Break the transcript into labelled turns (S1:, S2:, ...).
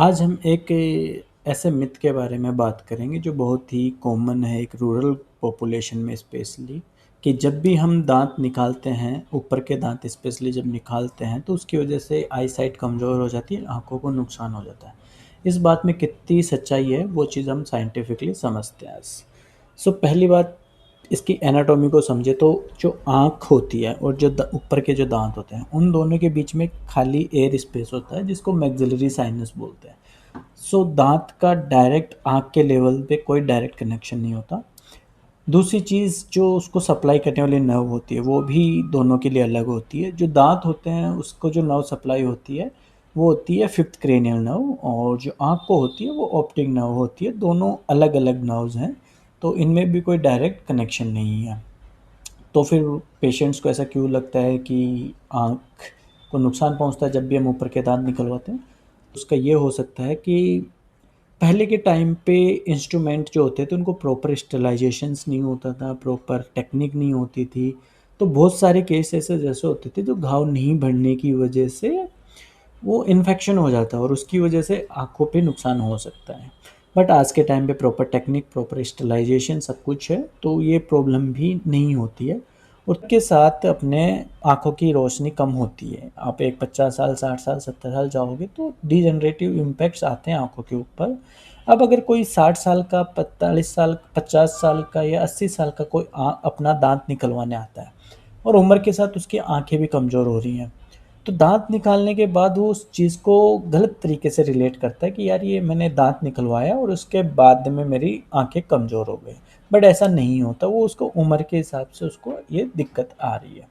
S1: आज हम एक ऐसे मिथ के बारे में बात करेंगे जो बहुत ही कॉमन है एक रूरल पॉपुलेशन में स्पेशली, कि जब भी हम दांत निकालते हैं, ऊपर के दांत स्पेशली जब निकालते हैं तो उसकी वजह से आई साइट कमज़ोर हो जाती है, आँखों को नुकसान हो जाता है। इस बात में कितनी सच्चाई है वो चीज़ हम साइंटिफिकली समझते हैं आज। सो पहली बात, इसकी एनाटॉमी को समझे तो जो आँख होती है और जो ऊपर के जो दांत होते हैं, उन दोनों के बीच में खाली एयर स्पेस होता है जिसको मैक्सिलरी साइनस बोलते हैं। सो दांत का डायरेक्ट आँख के लेवल पे कोई डायरेक्ट कनेक्शन नहीं होता। दूसरी चीज़, जो उसको सप्लाई करने वाली नर्व होती है वो भी दोनों के लिए अलग होती है। जो दांत होते हैं उसको जो नर्व सप्लाई होती है वो होती है फिफ्थ क्रेनियल नर्व, और जो आँख को होती है वो ऑप्टिक नर्व होती है। दोनों अलग अलग नर्व्स हैं, तो इनमें भी कोई डायरेक्ट कनेक्शन नहीं है। तो फिर पेशेंट्स को ऐसा क्यों लगता है कि आँख को नुकसान पहुंचता है जब भी हम ऊपर के दांत निकलवाते हैं? उसका ये हो सकता है कि पहले के टाइम पे इंस्ट्रूमेंट जो होते थे उनको प्रॉपर स्टरलाइजेशंस नहीं होता था, प्रॉपर टेक्निक नहीं होती थी। तो बहुत सारे केस ऐसे जैसे होते थे जो घाव नहीं भरने की वजह से वो इन्फेक्शन हो जाता है और उसकी वजह से आँखों पे नुकसान हो सकता है। बट आज के टाइम पे प्रॉपर टेक्निक, प्रॉपर स्टरलाइजेशन सब कुछ है, तो ये प्रॉब्लम भी नहीं होती है। और के साथ अपने आँखों की रोशनी कम होती है। आप एक 50 साल, 60 साल, 70 साल जाओगे तो डिजेनरेटिव इम्पैक्ट्स आते हैं आँखों के ऊपर। अब अगर कोई 60 साल का, 45 साल, 50 साल का या 80 साल का कोई अपना दाँत निकलवाने आता है और उम्र के साथ उसकी आँखें भी कमज़ोर हो रही हैं, तो दाँत निकालने के बाद वो उस चीज़ को गलत तरीके से रिलेट करता है कि यार ये मैंने दाँत निकलवाया और उसके बाद में मेरी आँखें कमज़ोर हो गई। बट ऐसा नहीं होता, वो उसको उम्र के हिसाब से उसको ये दिक्कत आ रही है।